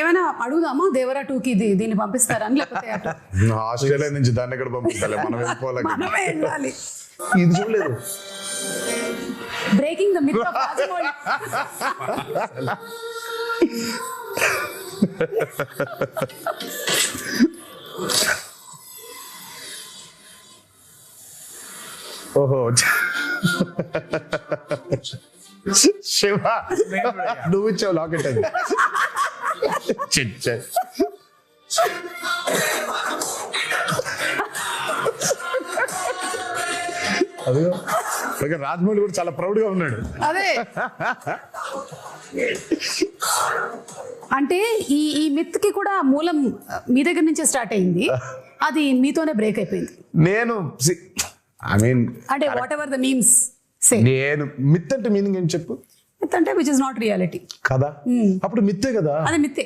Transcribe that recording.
ఏమైనా అడుగుదామా దేవరా 2కి దీన్ని పంపిస్తారని, లేకపోతే అటు ఆస్ట్రేలియా నుంచి దాన్ని ఎక్కడ పంపించాలి, మనం వెళ్ళిపోవాలి. మనమే వెళ్ళాలి. ఇది చూడలేదు. Breaking the myth of Rajamouli. ఓహో శివ, నువ్వు ఇచ్చావు లాకెట్ అది. చిచ్చ అదిగో రాజమౌళి కూడా చాలా ప్రౌడ్ గా ఉన్నాడు. అదే అంటే ఈ మిత్ కి కూడా మూలం మీ దగ్గర నుంచే స్టార్ట్ అయింది, అది మీతోనే బ్రేక్ అయిపోయింది. నేను ఐ మీన్ అంటే వాట్ ఎవర్ ద మీమ్స్ సే, నేను మిత్ అంటే మీనింగ్ ఏం చెప్పు. మిత్ అంటే విచ్ ఇస్ నాట్ రియాలిటీ కదా, అప్పుడు మిత్తే కదా. అది మిత్తే.